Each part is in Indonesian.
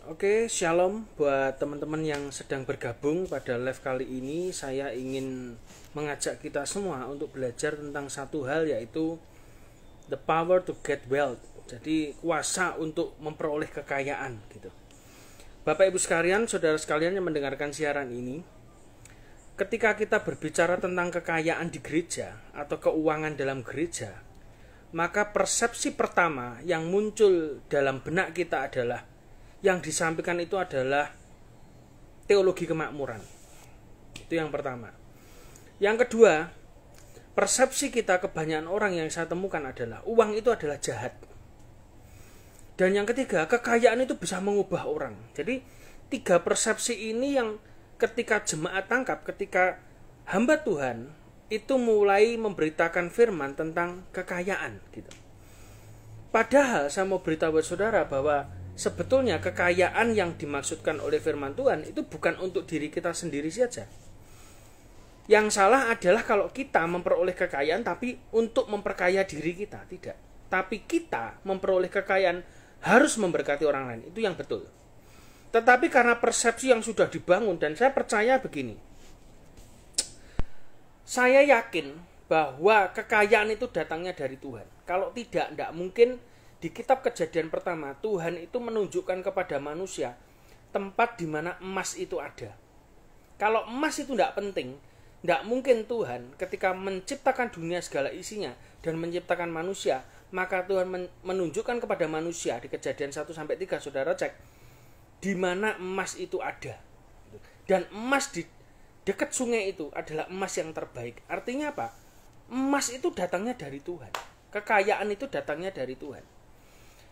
Oke, shalom buat teman-teman yang sedang bergabung pada live kali ini. Saya ingin mengajak kita semua untuk belajar tentang satu hal, yaitu the power to get wealth. Jadi kuasa untuk memperoleh kekayaan gitu. Bapak Ibu sekalian, saudara sekalian yang mendengarkan siaran ini, ketika kita berbicara tentang kekayaan di gereja atau keuangan dalam gereja, maka persepsi pertama yang muncul dalam benak kita adalah yang disampaikan itu adalah teologi kemakmuran. Itu yang pertama. Yang kedua, persepsi kita kebanyakan orang yang saya temukan adalah uang itu adalah jahat. Dan yang ketiga, kekayaan itu bisa mengubah orang. Jadi tiga persepsi ini yang ketika jemaat tangkap, ketika hamba Tuhan itu mulai memberitakan firman tentang kekayaan gitu. Padahal saya mau beritahu saudara bahwa sebetulnya kekayaan yang dimaksudkan oleh firman Tuhan itu bukan untuk diri kita sendiri saja. Yang salah adalah kalau kita memperoleh kekayaan tapi untuk memperkaya diri kita, tidak. Tapi kita memperoleh kekayaan harus memberkati orang lain, itu yang betul. Tetapi karena persepsi yang sudah dibangun, dan saya percaya begini, saya yakin bahwa kekayaan itu datangnya dari Tuhan. Kalau tidak mungkin. Di kitab Kejadian pertama, Tuhan itu menunjukkan kepada manusia tempat di mana emas itu ada. Kalau emas itu tidak penting, tidak mungkin Tuhan ketika menciptakan dunia segala isinya dan menciptakan manusia, maka Tuhan menunjukkan kepada manusia di Kejadian 1-3, saudara cek, di mana emas itu ada. Dan emas di dekat sungai itu adalah emas yang terbaik. Artinya apa? Emas itu datangnya dari Tuhan. Kekayaan itu datangnya dari Tuhan.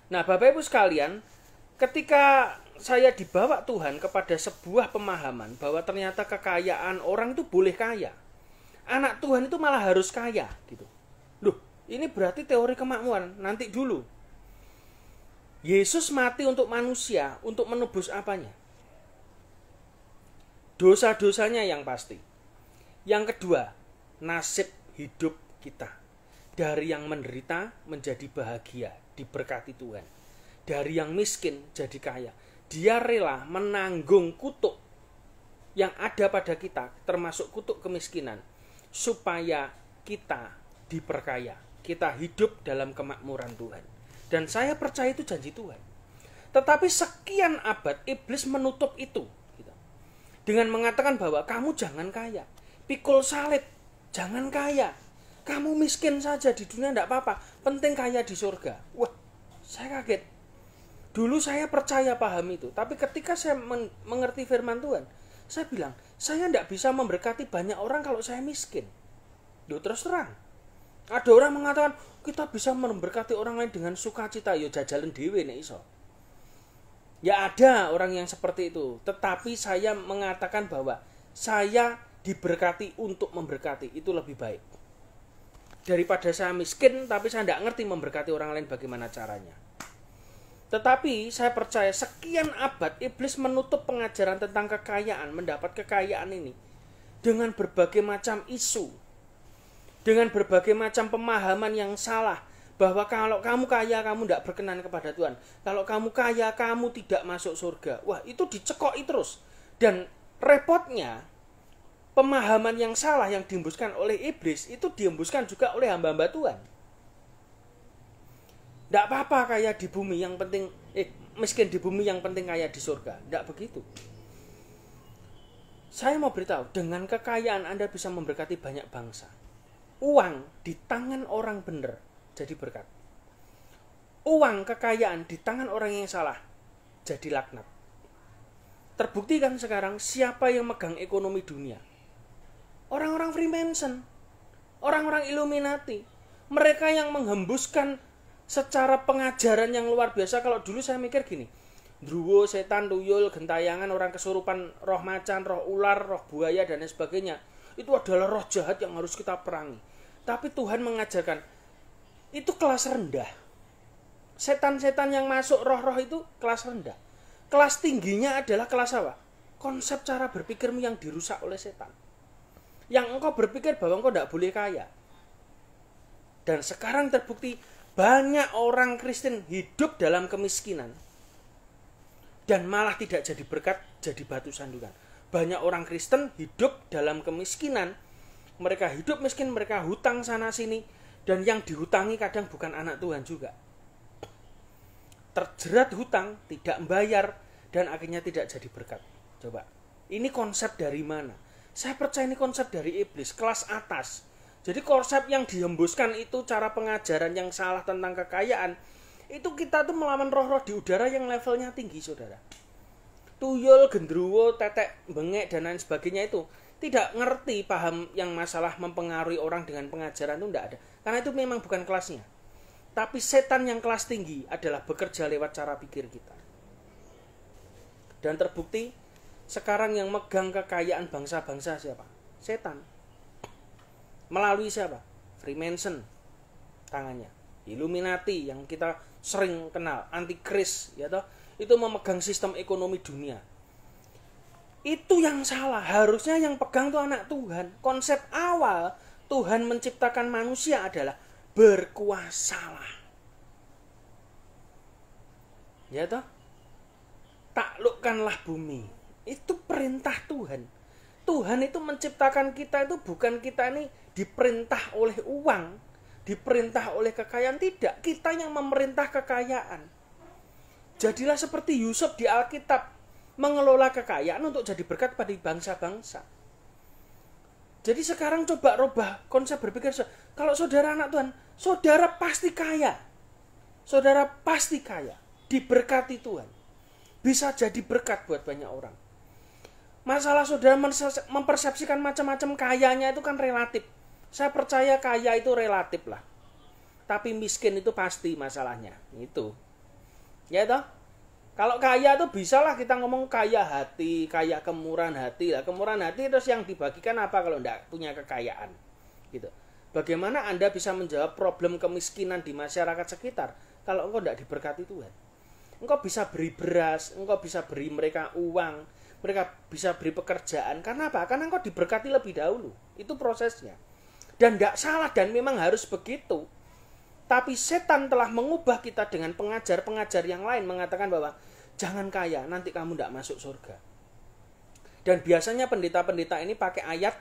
Nah, Bapak Ibu sekalian, ketika saya dibawa Tuhan kepada sebuah pemahaman bahwa ternyata kekayaan orang itu boleh kaya. Anak Tuhan itu malah harus kaya gitu. Loh, ini berarti teori kemakmuran. Nanti dulu. Yesus mati untuk manusia, untuk menebus apanya? Dosa-dosanya yang pasti. Yang kedua, nasib hidup kita. Dari yang menderita menjadi bahagia, diberkati Tuhan. Dari yang miskin jadi kaya. Dia rela menanggung kutuk yang ada pada kita, termasuk kutuk kemiskinan, supaya kita diperkaya. Kita hidup dalam kemakmuran Tuhan. Dan saya percaya itu janji Tuhan. Tetapi sekian abad iblis menutup itu dengan mengatakan bahwa kamu jangan kaya, pikul salib, jangan kaya, kamu miskin saja di dunia tidak apa-apa, penting kaya di surga. Wah, saya kaget. Dulu saya percaya paham itu, tapi ketika saya mengerti firman Tuhan, saya bilang, saya tidak bisa memberkati banyak orang kalau saya miskin. Duh, terus terang. Ada orang mengatakan, kita bisa memberkati orang lain dengan sukacita, yo jajalan dewe nek iso. Ya ada orang yang seperti itu, tetapi saya mengatakan bahwa saya diberkati untuk memberkati, itu lebih baik. Daripada saya miskin tapi saya tidak ngerti memberkati orang lain bagaimana caranya. Tetapi saya percaya sekian abad iblis menutup pengajaran tentang kekayaan, mendapat kekayaan ini dengan berbagai macam isu, dengan berbagai macam pemahaman yang salah, bahwa kalau kamu kaya kamu tidak berkenan kepada Tuhan, kalau kamu kaya kamu tidak masuk surga. Wah, itu dicekoi terus. Dan repotnya, pemahaman yang salah yang dihembuskan oleh iblis itu dihembuskan juga oleh hamba-hamba Tuhan. Tidak apa-apa kaya di bumi, yang penting miskin di bumi, yang penting kaya di surga. Tidak begitu. Saya mau beritahu, dengan kekayaan Anda bisa memberkati banyak bangsa. Uang di tangan orang benar jadi berkat. Uang kekayaan di tangan orang yang salah jadi laknat. Terbukti kan sekarang siapa yang megang ekonomi dunia? Orang-orang Freemason, orang-orang Illuminati, mereka yang menghembuskan secara pengajaran yang luar biasa. Kalau dulu saya mikir gini, Druwo, setan, tuyul, gentayangan, orang kesurupan, roh macan, roh ular, roh buaya, dan lain sebagainya, itu adalah roh jahat yang harus kita perangi. Tapi Tuhan mengajarkan, itu kelas rendah. Setan-setan yang masuk roh-roh itu kelas rendah. Kelas tingginya adalah kelas apa? Konsep cara berpikirmu yang dirusak oleh setan. Yang engkau berpikir bahwa engkau tidak boleh kaya. Dan sekarang terbukti banyak orang Kristen hidup dalam kemiskinan. dan malah tidak jadi berkat, jadi batu sandungan. Banyak orang Kristen hidup dalam kemiskinan. Mereka hidup miskin, mereka hutang sana sini, dan yang dihutangi kadang bukan anak Tuhan juga. Terjerat hutang, tidak membayar, dan akhirnya tidak jadi berkat. Coba, ini konsep dari mana? Saya percaya ini konsep dari iblis, kelas atas. Jadi konsep yang dihembuskan itu, cara pengajaran yang salah tentang kekayaan, itu kita tuh melawan roh-roh di udara yang levelnya tinggi, saudara. Tuyul, gendruwo, tetek, bengek, dan lain sebagainya itu tidak ngerti, paham yang masalah mempengaruhi orang dengan pengajaran itu tidak ada. Karena itu memang bukan kelasnya. Tapi setan yang kelas tinggi adalah bekerja lewat cara pikir kita. Dan terbukti sekarang yang megang kekayaan bangsa-bangsa siapa? Setan. Melalui siapa? Freemason tangannya. Illuminati yang kita sering kenal, Antikris, ya toh, itu memegang sistem ekonomi dunia. Itu yang salah. Harusnya yang pegang tuh anak Tuhan. Konsep awal Tuhan menciptakan manusia adalah berkuasalah. Ya toh? Taklukkanlah bumi. Itu perintah Tuhan. Tuhan itu menciptakan kita itu bukan kita ini diperintah oleh uang, diperintah oleh kekayaan, tidak. Kita yang memerintah kekayaan. Jadilah seperti Yusuf di Alkitab, mengelola kekayaan untuk jadi berkat pada bangsa-bangsa. Jadi sekarang coba rubah konsep berpikir. Kalau saudara anak Tuhan, saudara pasti kaya. Saudara pasti kaya. Diberkati Tuhan. Bisa jadi berkat buat banyak orang. Masalah saudara mempersepsikan macam-macam kayanya itu kan relatif. Saya percaya kaya itu relatif lah. Tapi miskin itu pasti masalahnya. Itu. Ya toh? Kalau kaya itu bisalah kita ngomong kaya hati, kaya kemurahan hati lah. Kemurahan hati terus yang dibagikan apa kalau tidak punya kekayaan? Gitu. Bagaimana Anda bisa menjawab problem kemiskinan di masyarakat sekitar kalau engkau tidak diberkati Tuhan? Engkau bisa beri beras, engkau bisa beri mereka uang, mereka bisa beri pekerjaan. Karena apa? Karena engkau diberkati lebih dahulu. Itu prosesnya. Dan tidak salah dan memang harus begitu. Tapi setan telah mengubah kita dengan pengajar-pengajar yang lain mengatakan bahwa jangan kaya, nanti kamu tidak masuk surga. Dan biasanya pendeta-pendeta ini pakai ayat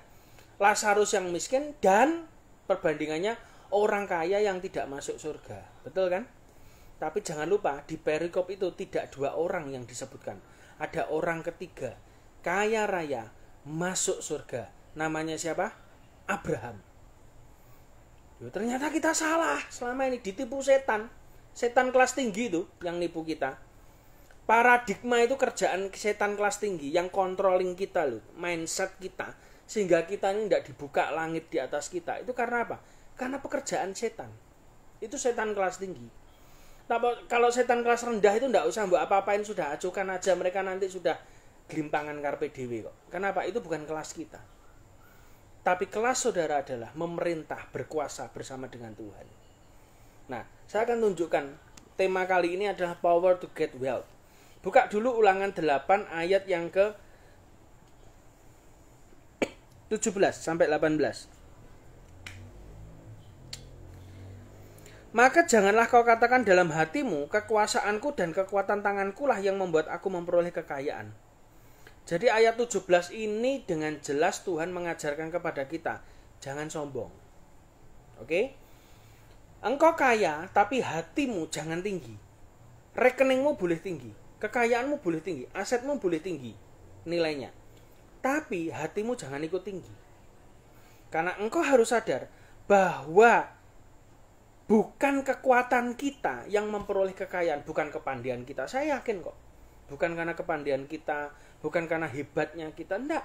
Lazarus yang miskin dan perbandingannya orang kaya yang tidak masuk surga. Betul kan? Tapi jangan lupa di perikop itu tidak dua orang yang disebutkan. Ada orang ketiga, kaya raya, masuk surga. Namanya siapa? Abraham. Yo, ternyata kita salah selama ini, ditipu setan. Setan kelas tinggi itu yang nipu kita. Paradigma itu kerjaan setan kelas tinggi yang controlling kita loh, mindset kita. Sehingga kita ini tidak dibuka langit di atas kita. Itu karena apa? Karena pekerjaan setan. Itu setan kelas tinggi. Tapi kalau setan kelas rendah itu tidak usah mbok apa-apain, sudah acukan aja, mereka nanti sudah gelimpangan karpe dewe kok. Kenapa? Itu bukan kelas kita. Tapi kelas saudara adalah memerintah, berkuasa bersama dengan Tuhan. Nah, saya akan tunjukkan tema kali ini adalah power to get wealth. Buka dulu Ulangan 8 ayat yang ke 17 sampai 18. Maka janganlah kau katakan dalam hatimu, kekuasaanku dan kekuatan tanganku lah yang membuat aku memperoleh kekayaan. Jadi ayat 17 ini dengan jelas Tuhan mengajarkan kepada kita, jangan sombong. Oke? Engkau kaya, tapi hatimu jangan tinggi. Rekeningmu boleh tinggi, kekayaanmu boleh tinggi, asetmu boleh tinggi nilainya. Tapi hatimu jangan ikut tinggi. Karena engkau harus sadar bahwa bukan kekuatan kita yang memperoleh kekayaan, bukan kepandaian kita. Saya yakin kok. Bukan karena kepandaian kita, bukan karena hebatnya kita, enggak.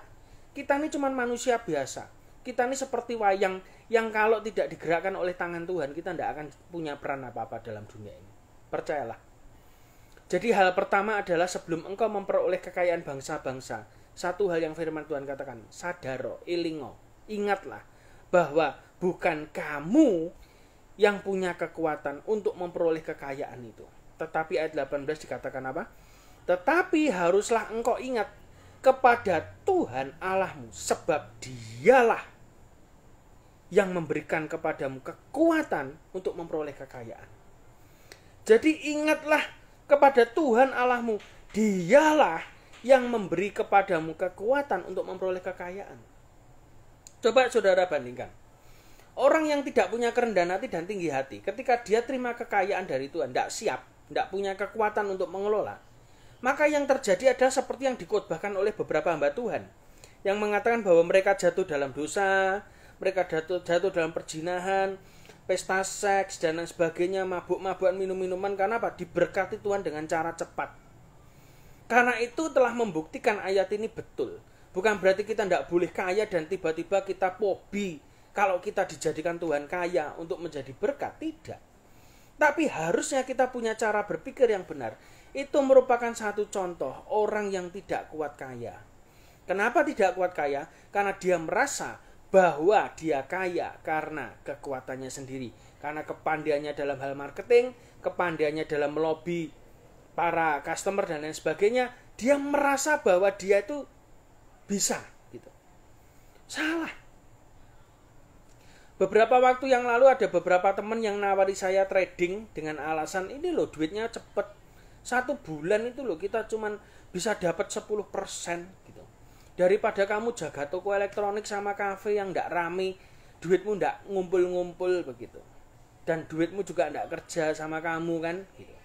Kita ini cuma manusia biasa. Kita ini seperti wayang yang kalau tidak digerakkan oleh tangan Tuhan, kita tidak akan punya peran apa-apa dalam dunia ini. Percayalah. Jadi hal pertama adalah sebelum engkau memperoleh kekayaan bangsa-bangsa, satu hal yang firman Tuhan katakan, sadaro, ilingo, ingatlah bahwa bukan kamu yang punya kekuatan untuk memperoleh kekayaan itu. Tetapi ayat 18 dikatakan apa? Tetapi haruslah engkau ingat kepada Tuhan Allahmu, sebab Dialah yang memberikan kepadamu kekuatan untuk memperoleh kekayaan. Jadi ingatlah kepada Tuhan Allahmu, Dialah yang memberi kepadamu kekuatan untuk memperoleh kekayaan. Coba saudara bandingkan. Orang yang tidak punya kerendahan hati dan tinggi hati, ketika dia terima kekayaan dari Tuhan, tidak siap, tidak punya kekuatan untuk mengelola, maka yang terjadi adalah seperti yang dikhotbahkan oleh beberapa hamba Tuhan, yang mengatakan bahwa mereka jatuh dalam dosa, mereka jatuh dalam perzinahan, pesta seks, dan lain sebagainya, mabuk-mabukan, minum-minuman. Karena apa? Diberkati Tuhan dengan cara cepat. Karena itu telah membuktikan ayat ini betul. Bukan berarti kita tidak boleh kaya dan tiba-tiba kita pobi kalau kita dijadikan Tuhan kaya untuk menjadi berkat. Tidak. Tapi harusnya kita punya cara berpikir yang benar. Itu merupakan satu contoh orang yang tidak kuat kaya. Kenapa tidak kuat kaya? Karena dia merasa bahwa dia kaya karena kekuatannya sendiri. Karena kepandaiannya dalam hal marketing, kepandaiannya dalam melobi para customer dan lain sebagainya. Dia merasa bahwa dia itu bisa gitu. Salah. Beberapa waktu yang lalu ada beberapa teman yang nawari saya trading dengan alasan ini loh duitnya cepet. 1 bulan itu loh kita cuman bisa dapat 10% gitu. Daripada kamu jaga toko elektronik sama kafe yang ndak rame, duitmu ndak ngumpul-ngumpul begitu. Dan duitmu juga ndak kerja sama kamu kan gitu.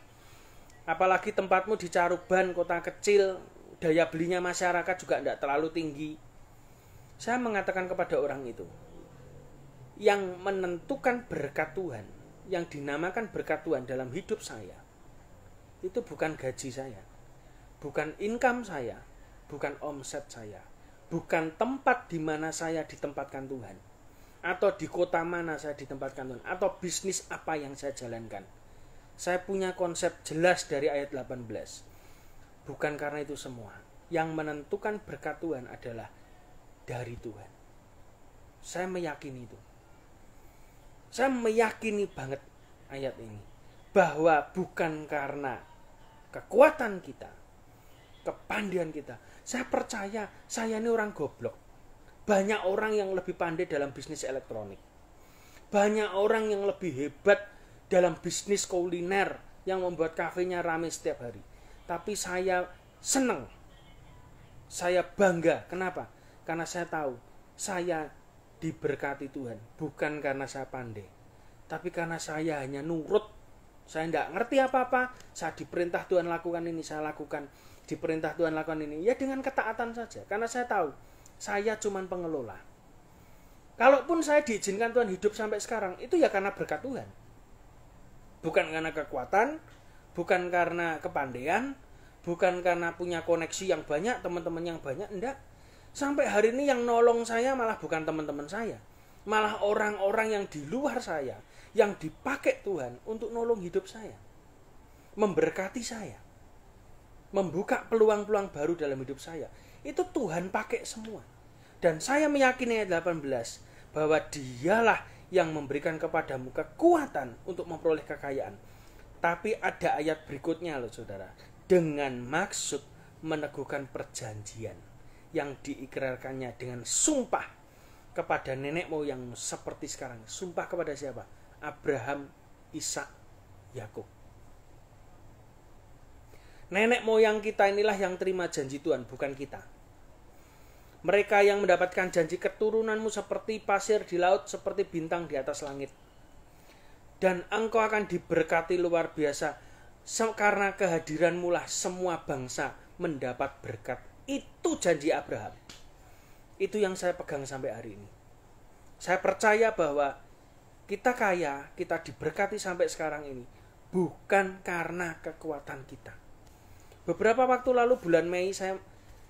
Apalagi tempatmu di Caruban, kota kecil, daya belinya masyarakat juga tidak terlalu tinggi. Saya mengatakan kepada orang itu, yang menentukan berkat Tuhan, yang dinamakan berkat Tuhan dalam hidup saya, itu bukan gaji saya, bukan income saya, bukan omset saya, bukan tempat di mana saya ditempatkan Tuhan, atau di kota mana saya ditempatkan Tuhan, atau bisnis apa yang saya jalankan. Saya punya konsep jelas dari ayat 18. Bukan karena itu semua. Yang menentukan berkat Tuhan adalah dari Tuhan. Saya meyakini itu. Saya meyakini banget ayat ini. Bahwa bukan karena kekuatan kita, kepandaian kita. Saya percaya saya ini orang goblok. Banyak orang yang lebih pandai dalam bisnis elektronik. Banyak orang yang lebih hebat dalam bisnis kuliner yang membuat kafenya ramai setiap hari. Tapi saya senang. Saya bangga. Kenapa? Karena saya tahu saya diberkati Tuhan. Bukan karena saya pandai. Tapi karena saya hanya nurut. Saya tidak ngerti apa-apa. Saya diperintah Tuhan lakukan ini, saya lakukan. Diperintah Tuhan lakukan ini. Ya dengan ketaatan saja. Karena saya tahu saya cuma pengelola. Kalaupun saya diizinkan Tuhan hidup sampai sekarang, itu ya karena berkat Tuhan. Bukan karena kekuatan, bukan karena kepandaian, bukan karena punya koneksi yang banyak, teman-teman yang banyak, enggak. Sampai hari ini yang nolong saya malah bukan teman-teman saya. Malah orang-orang yang di luar saya, yang dipakai Tuhan untuk nolong hidup saya. Memberkati saya. Membuka peluang-peluang baru dalam hidup saya. Itu Tuhan pakai semua. Dan saya meyakini ayat 18, bahwa dialah yang memberikan kepadamu kekuatan untuk memperoleh kekayaan. Tapi ada ayat berikutnya loh saudara. Dengan maksud meneguhkan perjanjian yang diikrarkannya dengan sumpah kepada nenek moyang seperti sekarang. Sumpah kepada siapa? Abraham, Ishak, Yakub. Nenek moyang kita inilah yang terima janji Tuhan, bukan kita. Mereka yang mendapatkan janji keturunanmu seperti pasir di laut, seperti bintang di atas langit. Dan engkau akan diberkati luar biasa. Karena kehadiranmu lah semua bangsa mendapat berkat. Itu janji Abraham. Itu yang saya pegang sampai hari ini. Saya percaya bahwa kita kaya, kita diberkati sampai sekarang ini. Bukan karena kekuatan kita. Beberapa waktu lalu bulan Mei saya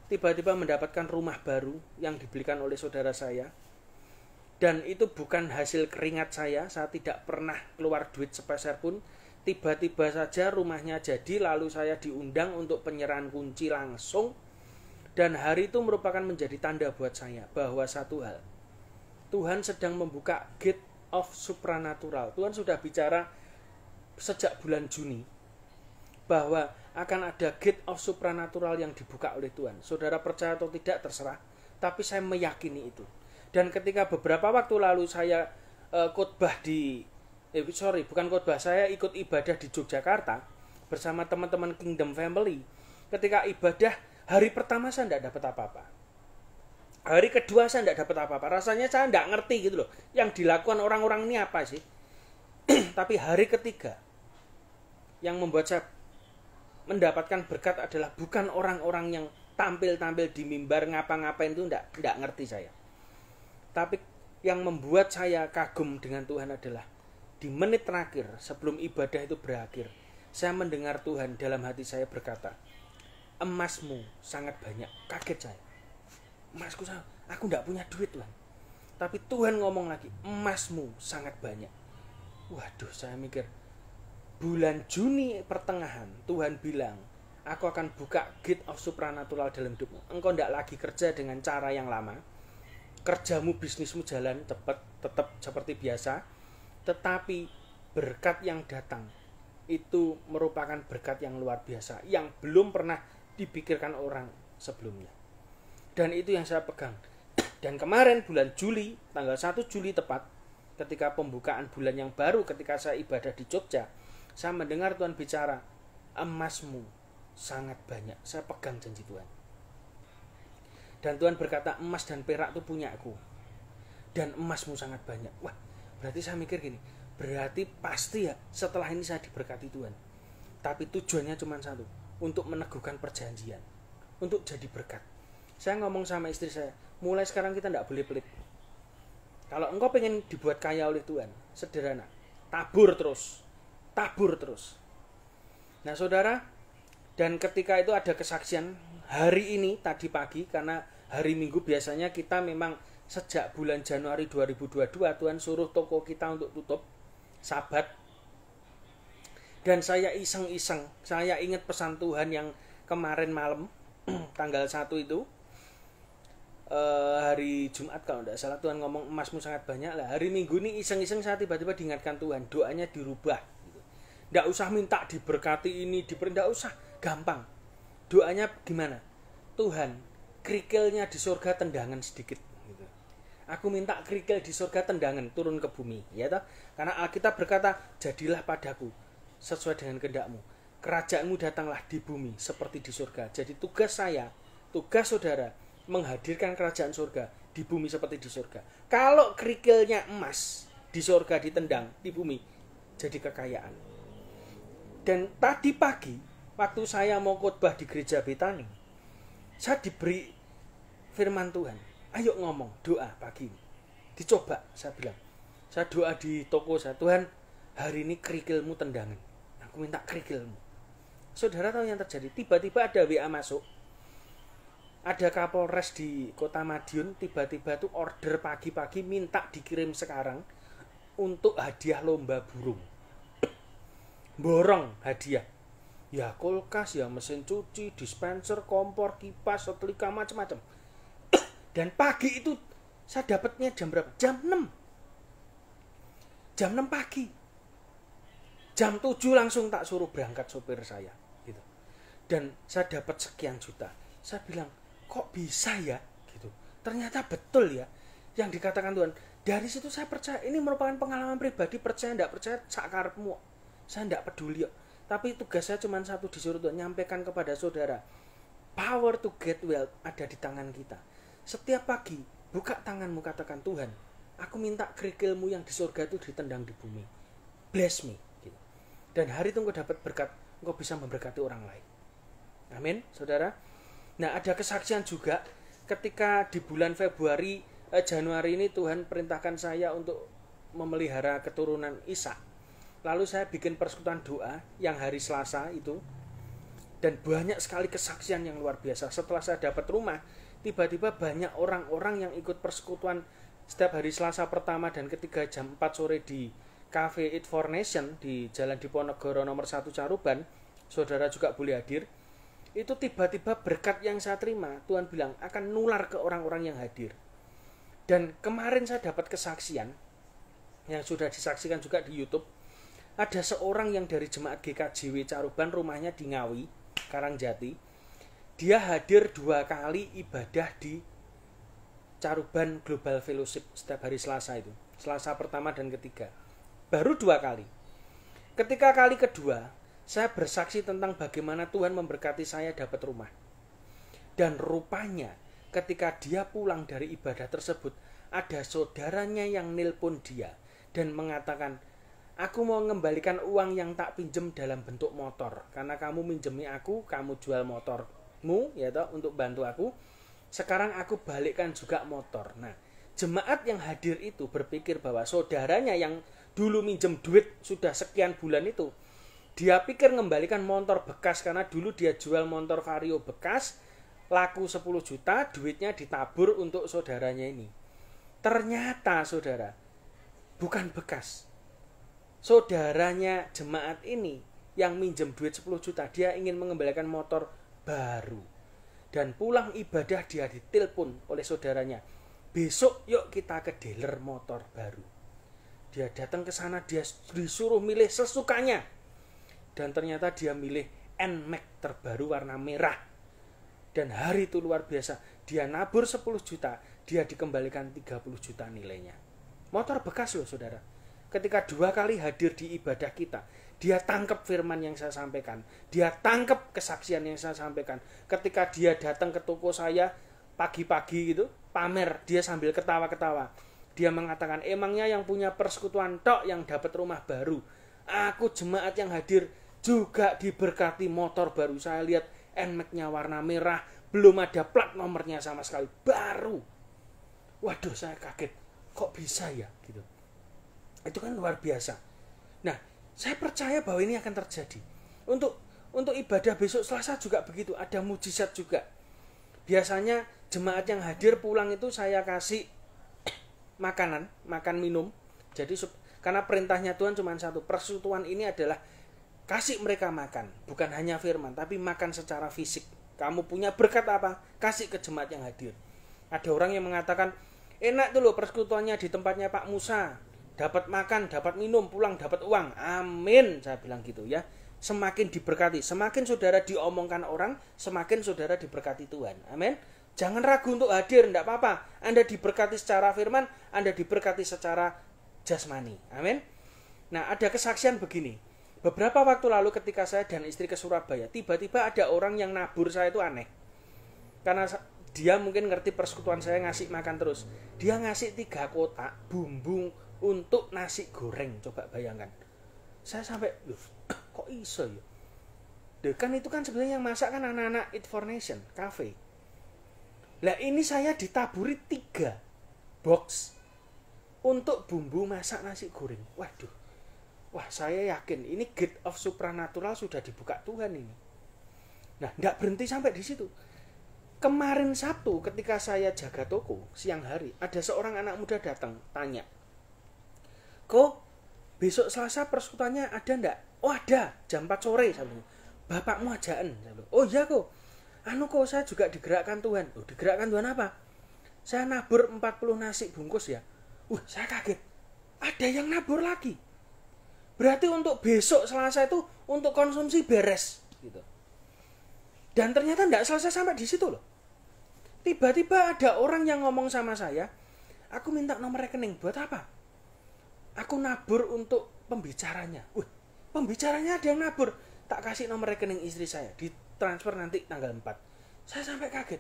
tiba-tiba mendapatkan rumah baru yang dibelikan oleh saudara saya. Dan itu bukan hasil keringat saya tidak pernah keluar duit sepeser pun. Tiba-tiba saja rumahnya jadi, lalu saya diundang untuk penyerahan kunci langsung. Dan hari itu merupakan menjadi tanda buat saya bahwa satu hal. Tuhan sedang membuka gate of supranatural. Tuhan sudah bicara sejak bulan Juni bahwa akan ada gate of supranatural yang dibuka oleh Tuhan. Saudara percaya atau tidak terserah, tapi saya meyakini itu. Dan ketika beberapa waktu lalu saya saya ikut ibadah di Yogyakarta bersama teman-teman Kingdom Family. Ketika ibadah, hari pertama saya tidak dapat apa-apa. Hari kedua saya tidak dapat apa-apa. Rasanya saya tidak ngerti gitu loh. Yang dilakukan orang-orang ini apa sih? Tapi hari ketiga, yang membuat saya mendapatkan berkat adalah bukan orang-orang yang tampil-tampil di mimbar ngapa-ngapain itu tidak ngerti saya. Tapi yang membuat saya kagum dengan Tuhan adalah di menit terakhir sebelum ibadah itu berakhir, saya mendengar Tuhan dalam hati saya berkata, emasmu sangat banyak. Kaget saya. Emasku, aku tidak punya duit Tuhan. Tapi Tuhan ngomong lagi, emasmu sangat banyak. Waduh, saya mikir, bulan Juni pertengahan Tuhan bilang, aku akan buka gate of supranatural dalam hidupmu. Engkau tidak lagi kerja dengan cara yang lama. Kerjamu, bisnismu jalan tetap seperti biasa. Tetapi berkat yang datang itu merupakan berkat yang luar biasa, yang belum pernah dipikirkan orang sebelumnya. Dan itu yang saya pegang. Dan kemarin bulan Juli, tanggal 1 Juli tepat, ketika pembukaan bulan yang baru, ketika saya ibadah di Jogja, saya mendengar Tuhan bicara, emasmu sangat banyak. Saya pegang janji Tuhan. Dan Tuhan berkata, emas dan perak itu punya aku. Dan emasmu sangat banyak. Wah, berarti saya mikir gini, berarti pasti ya setelah ini saya diberkati Tuhan. Tapi tujuannya cuma satu, untuk meneguhkan perjanjian, untuk jadi berkat. Saya ngomong sama istri saya, mulai sekarang kita tidak boleh pelit. Kalau engkau pengen dibuat kaya oleh Tuhan, sederhana, tabur terus. Nah saudara, dan ketika itu ada kesaksian hari ini tadi pagi, karena hari Minggu biasanya kita memang sejak bulan Januari 2022 Tuhan suruh toko kita untuk tutup Sabat. Dan saya iseng-iseng, saya ingat pesan Tuhan yang kemarin malam tanggal 1 itu, hari Jumat kalau tidak salah, Tuhan ngomong emasmu sangat banyak lah. Hari Minggu ini iseng-iseng saya tiba-tiba diingatkan Tuhan, doanya dirubah. Tidak usah minta diberkati ini, tidak usah, gampang. Doanya gimana? Tuhan, kerikilnya di surga tendangan sedikit. Aku minta kerikil di surga tendangan turun ke bumi, ya toh? Karena Alkitab berkata, jadilah padaku sesuai dengan kehendakmu. Kerajaanmu datanglah di bumi seperti di surga. Jadi tugas saya, tugas saudara, menghadirkan kerajaan surga di bumi seperti di surga. Kalau kerikilnya emas di surga ditendang di bumi, jadi kekayaan. Dan tadi pagi waktu saya mau khotbah di gereja Betani, saya diberi firman Tuhan, ayo ngomong doa pagi ini. Dicoba, saya bilang, saya doa di toko saya, Tuhan hari ini kerikilmu tendangan, aku minta kerikilmu. Saudara tahu yang terjadi? Tiba-tiba ada WA masuk, ada Kapolres di Kota Madiun, tiba-tiba tuh order pagi-pagi minta dikirim sekarang untuk hadiah lomba burung. Borong hadiah. Ya kulkas, ya mesin cuci, dispenser, kompor, kipas, setrika, macam-macam. Dan pagi itu saya dapatnya jam berapa? Jam 6. Jam 6 pagi. Jam 7 langsung tak suruh berangkat sopir saya gitu. Dan saya dapat sekian juta. Saya bilang, kok bisa ya gitu. Ternyata betul ya yang dikatakan Tuhan. Dari situ saya percaya, ini merupakan pengalaman pribadi, percaya tidak percaya sakarepmu. Saya tidak peduli. Tapi tugas saya cuma satu, disuruh Tuhan nyampaikan kepada saudara, power to get wealth ada di tangan kita. Setiap pagi buka tanganmu, katakan, Tuhan, aku minta kerikilmu yang di surga itu ditendang di bumi. Bless me gitu. Dan hari itu engkau dapat berkat, engkau bisa memberkati orang lain. Amin, saudara. Nah, ada kesaksian juga ketika di bulan Januari ini Tuhan perintahkan saya untuk memelihara keturunan Ishak. Lalu saya bikin persekutuan doa yang hari Selasa itu. Dan banyak sekali kesaksian yang luar biasa. Setelah saya dapat rumah, tiba-tiba banyak orang-orang yang ikut persekutuan setiap hari Selasa pertama dan ketiga jam 4 sore di Cafe Eat for Nation di Jalan Diponegoro nomor 1 Caruban. Saudara juga boleh hadir. Itu tiba-tiba berkat yang saya terima, Tuhan bilang akan nular ke orang-orang yang hadir. Dan kemarin saya dapat kesaksian yang sudah disaksikan juga di YouTube. Ada seorang yang dari jemaat GKJW Caruban, rumahnya di Ngawi, Karangjati. Dia hadir 2 kali ibadah di Caruban Global Fellowship setiap hari Selasa itu. Selasa pertama dan ketiga. Baru 2 kali. Ketika kali kedua, Saya bersaksi tentang bagaimana Tuhan memberkati saya dapat rumah. Dan rupanya ketika dia pulang dari ibadah tersebut, ada saudaranya yang nelpon dia dan mengatakan, aku mau mengembalikan uang yang tak pinjem dalam bentuk motor. Karena kamu minjemi aku, kamu jual motormu ya toh, untuk bantu aku. Sekarang aku balikkan juga motor. Nah, jemaat yang hadir itu berpikir bahwa saudaranya yang dulu minjem duit sudah sekian bulan itu, dia pikir mengembalikan motor bekas karena dulu dia jual motor Vario bekas, laku 10 juta, duitnya ditabur untuk saudaranya ini. Ternyata saudara, bukan bekas. Saudaranya jemaat ini yang minjem duit 10 juta, dia ingin mengembalikan motor baru. Dan pulang ibadah dia ditelepon oleh saudaranya, besok yuk kita ke dealer motor baru. Dia datang ke sana, dia disuruh milih sesukanya. Dan ternyata dia milih NMAX terbaru warna merah. Dan hari itu luar biasa, dia nabur 10 juta, dia dikembalikan 30 juta nilainya. Motor bekas loh saudara. Ketika 2 kali hadir di ibadah kita, dia tangkap firman yang saya sampaikan, dia tangkap kesaksian yang saya sampaikan. Ketika dia datang ke toko saya pagi-pagi gitu, pamer, dia sambil ketawa-ketawa. Dia mengatakan, emangnya yang punya persekutuan tok yang dapat rumah baru. Aku jemaat yang hadir juga diberkati motor baru. Saya lihat NMAX-nya warna merah, belum ada plat nomornya sama sekali, baru. Waduh, saya kaget, kok bisa ya gitu. Itu kan luar biasa. Nah, saya percaya bahwa ini akan terjadi. Untuk ibadah besok Selasa juga begitu, ada mujizat juga. Biasanya jemaat yang hadir pulang itu saya kasih makanan, makan minum. Jadi karena perintahnya Tuhan cuma satu, persekutuan ini adalah kasih mereka makan, bukan hanya firman, tapi makan secara fisik. Kamu punya berkat apa? Kasih ke jemaat yang hadir. Ada orang yang mengatakan, enak tuh loh persekutuannya di tempatnya Pak Musa. Dapat makan, dapat minum, pulang dapat uang. Amin, saya bilang gitu ya. Semakin diberkati, semakin saudara diomongkan orang, semakin saudara diberkati Tuhan. Amin. Jangan ragu untuk hadir, tidak apa-apa. Anda diberkati secara firman, Anda diberkati secara jasmani. Amin. Nah, ada kesaksian begini. Beberapa waktu lalu ketika saya dan istri ke Surabaya, tiba-tiba ada orang yang nabur saya itu aneh. Karena dia mungkin ngerti persekutuan saya ngasih makan terus. Dia ngasih 3 kotak bumbu untuk nasi goreng. Coba bayangkan. Saya sampai, loh, kok iso ya? Kan itu kan sebenarnya yang masak kan anak-anak Eat for Nation, cafe. Lah ini saya ditaburi 3 box untuk bumbu masak nasi goreng. Waduh. Wah, saya yakin ini gate of supernatural sudah dibuka Tuhan ini. Nah, tidak berhenti sampai di situ. Kemarin Sabtu ketika saya jaga toko siang hari, ada seorang anak muda datang tanya, kok besok Selasa persekutuannya ada ndak? Oh ada, jam 4 sore. Saya bilang, bapakmu ajaan. Saya bilang, oh iya kok. Kok saya juga digerakkan Tuhan. Oh, digerakkan Tuhan apa? Saya nabur 40 nasi bungkus ya. Saya kaget. Ada yang nabur lagi. Berarti untuk besok Selasa itu untuk konsumsi beres gitu. Dan ternyata tidak selesai sampai di situ loh. Tiba-tiba ada orang yang ngomong sama saya, aku minta nomor rekening buat apa? Aku nabur untuk pembicaranya. Pembicaranya ada yang nabur. Tak kasih nomor rekening istri saya, ditransfer nanti tanggal 4. Saya sampai kaget.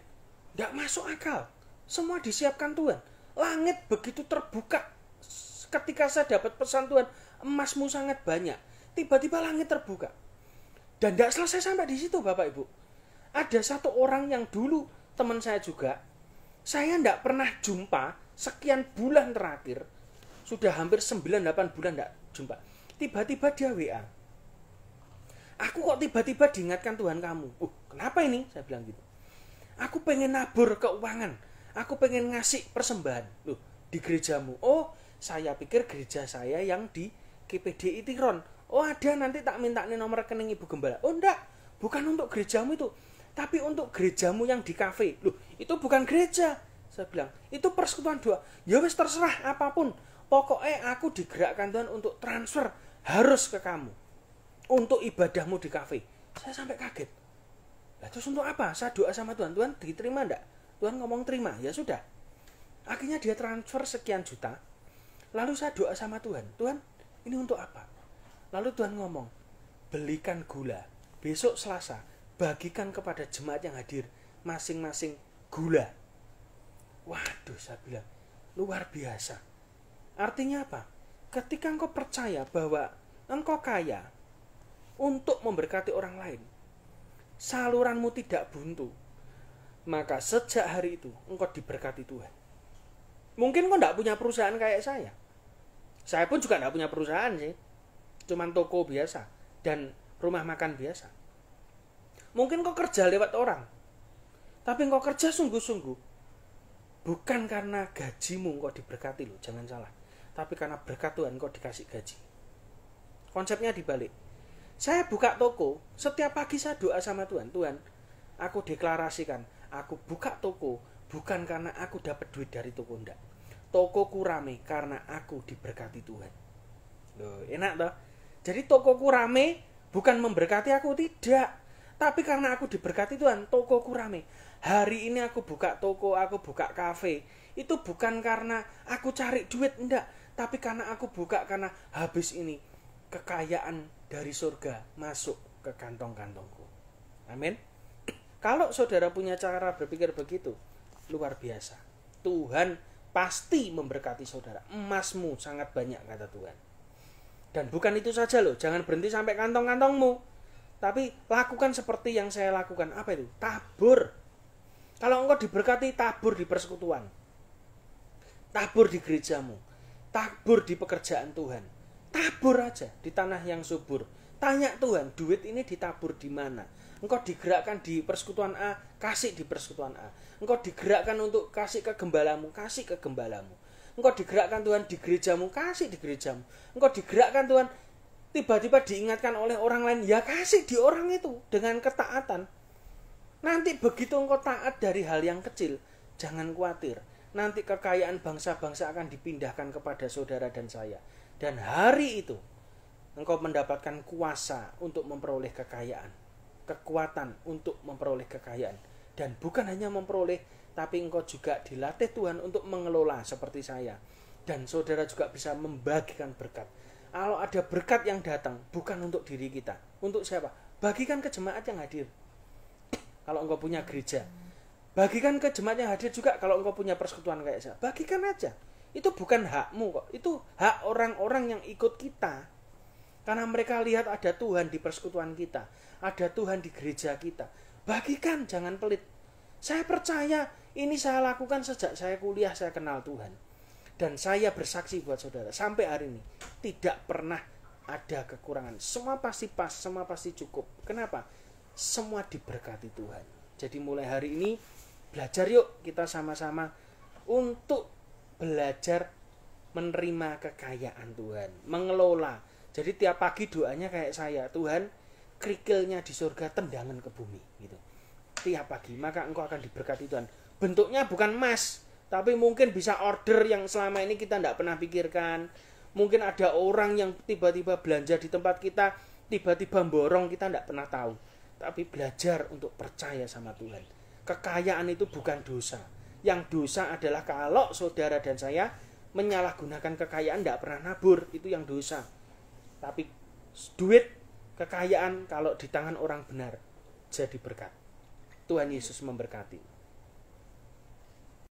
Tidak masuk akal. Semua disiapkan Tuhan. Langit begitu terbuka. Ketika saya dapat pesan Tuhan, emasmu sangat banyak. Tiba-tiba langit terbuka. Dan tidak selesai sampai di situ Bapak Ibu. Ada satu orang yang dulu teman saya juga, saya tidak pernah jumpa sekian bulan terakhir. Sudah hampir 9-8 bulan tidak jumpa. Tiba-tiba dia WA. Aku kok tiba-tiba diingatkan Tuhan kamu. Kenapa ini? Saya bilang gitu. Aku pengen nabur keuangan. Aku pengen ngasih persembahan. Di gerejamu. Saya pikir gereja saya yang di KPDI Tiron. Ada, nanti tak minta nomor rekening Ibu Gembala. Enggak. Bukan untuk gerejamu itu. Tapi untuk gerejamu yang di kafe. Itu bukan gereja. Saya bilang, itu persekutuan doa. Ya wis terserah apapun. Pokoknya aku digerakkan Tuhan untuk transfer harus ke kamu. Untuk ibadahmu di kafe. Saya sampai kaget. Terus untuk apa? Saya doa sama Tuhan. Tuhan diterima enggak? Tuhan ngomong terima. Ya sudah. Akhirnya dia transfer sekian juta. Lalu saya doa sama Tuhan. Tuhan, ini untuk apa? Lalu Tuhan ngomong, belikan gula. Besok Selasa, bagikan kepada jemaat yang hadir masing-masing gula. Waduh, saya bilang, luar biasa. Artinya apa? Ketika engkau percaya bahwa engkau kaya untuk memberkati orang lain, saluranmu tidak buntu, maka sejak hari itu engkau diberkati Tuhan. Mungkin engkau tidak punya perusahaan kayak saya. Saya pun juga tidak punya perusahaan sih. Cuman toko biasa dan rumah makan biasa. Mungkin engkau kerja lewat orang, tapi engkau kerja sungguh-sungguh. Bukan karena gajimu engkau diberkati loh, jangan salah. Tapi karena berkat Tuhan engkau dikasih gaji. Konsepnya dibalik. Saya buka toko, setiap pagi saya doa sama Tuhan. Tuhan, aku deklarasikan, aku buka toko bukan karena aku dapat duit dari toko, enggak. Tokoku rame karena aku diberkati Tuhan. Loh, enak toh? Jadi tokoku rame bukan memberkati aku, tidak. Tapi karena aku diberkati Tuhan, tokoku rame. Hari ini aku buka toko, aku buka kafe. Itu bukan karena aku cari duit, enggak. Tapi karena aku buka karena habis ini kekayaan dari surga masuk ke kantong-kantongku. Amin. Kalau saudara punya cara berpikir begitu, luar biasa. Tuhan pasti memberkati saudara. Emasmu sangat banyak, kata Tuhan. Dan bukan itu saja loh, jangan berhenti sampai kantong-kantongmu. Tapi lakukan seperti yang saya lakukan. Apa itu? Tabur. Kalau engkau diberkati, tabur di persekutuan. Tabur di gerejamu. Tabur di pekerjaan Tuhan. Tabur aja di tanah yang subur. Tanya Tuhan, duit ini ditabur di mana? Engkau digerakkan di persekutuan A, kasih di persekutuan A. Engkau digerakkan untuk kasih ke gembalamu, kasih ke gembalamu. Engkau digerakkan Tuhan di gerejamu, kasih di gerejamu. Engkau digerakkan Tuhan, tiba-tiba diingatkan oleh orang lain, ya kasih di orang itu dengan ketaatan. Nanti begitu engkau taat dari hal yang kecil, jangan khawatir. Nanti kekayaan bangsa-bangsa akan dipindahkan kepada saudara dan saya. Dan hari itu, engkau mendapatkan kuasa untuk memperoleh kekayaan. Kekuatan untuk memperoleh kekayaan. Dan bukan hanya memperoleh, tapi engkau juga dilatih Tuhan untuk mengelola seperti saya. Dan saudara juga bisa membagikan berkat. Kalau ada berkat yang datang, bukan untuk diri kita. Untuk siapa? Bagikan ke jemaat yang hadir. Kalau engkau punya gereja, bagikan ke jemaat yang hadir juga. Kalau engkau punya persekutuan kayak saya, bagikan aja. Itu bukan hakmu kok. Itu hak orang-orang yang ikut kita. Karena mereka lihat ada Tuhan di persekutuan kita. Ada Tuhan di gereja kita. Bagikan, jangan pelit. Saya percaya ini saya lakukan sejak saya kuliah, saya kenal Tuhan. Dan saya bersaksi buat saudara, sampai hari ini tidak pernah ada kekurangan. Semua pasti pas, semua pasti cukup. Kenapa? Semua diberkati Tuhan. Jadi mulai hari ini belajar yuk kita sama-sama untuk belajar menerima kekayaan Tuhan, mengelola. Jadi tiap pagi doanya kayak saya, Tuhan, kerikilnya di surga tendangan ke bumi gitu. Tiap pagi, maka engkau akan diberkati Tuhan. Bentuknya bukan emas, tapi mungkin bisa order yang selama ini kita tidak pernah pikirkan. Mungkin ada orang yang tiba-tiba belanja di tempat kita, tiba-tiba borong, kita tidak pernah tahu. Tapi belajar untuk percaya sama Tuhan. Kekayaan itu bukan dosa. Yang dosa adalah kalau saudara dan saya menyalahgunakan kekayaan, tidak pernah nabur. Itu yang dosa. Tapi duit, kekayaan kalau di tangan orang benar jadi berkat. Tuhan Yesus memberkati.